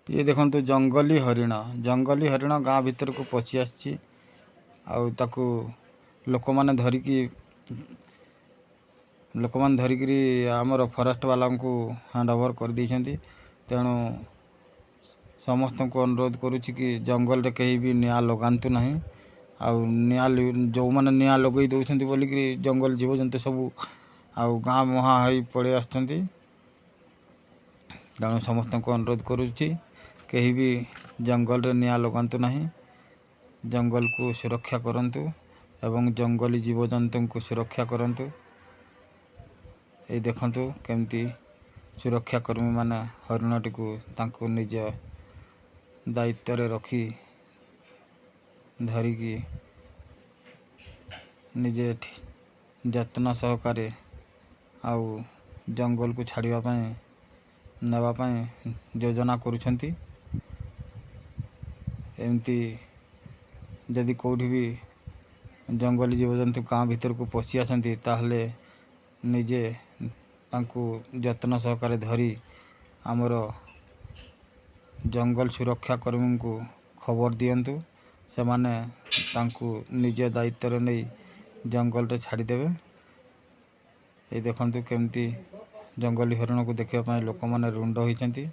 ये देखो जंगली हरिण गाँ भीतर को पशि आसी आकु लोक मैंने धरिकी आमर फरेस्ट वाला को हैंड ओवर कर देइछन्ति। तेणु समस्त को अनुरोध करुच्ची कि जंगल रे कहीं भी निआं लगातु नहीं। जो मैंने निआं लगे दौरान बोलिक जंगल जीवजंतु सबू गाँ मुहां हो पड़े आसुँच। तेणु समस्त को अनुरोध करुच्ची कहीं भी जंगल रे निआं लगातु नहीं। जंगल को सुरक्षा करंतु एवं जंगली जीवजंतु को सुरक्षा करंतु। ये देखंतु केमती सुरक्षाकर्मी माने हरिणटी को तांको निज दायित्व रे रखी धरिकी निजे जत्न सहकारे जंगल को छाड़िबा पय नेबा पय योजना करुछंती। एमती जदि कौटी भी जंगली जीवजंतु गाँ भीतर को पशि आसती ताहले निजे तांको जत्न सहकारे धरी आमर जंगल सुरक्षा कर्मी को खबर दियंतु। से माने तांको निज दायित्व रे नहीं जंगल रे छाड़ीदेवे। ये देखंतु केमती जंगली हरिण को देखिबा पय लोक माने रुंड होइछंती।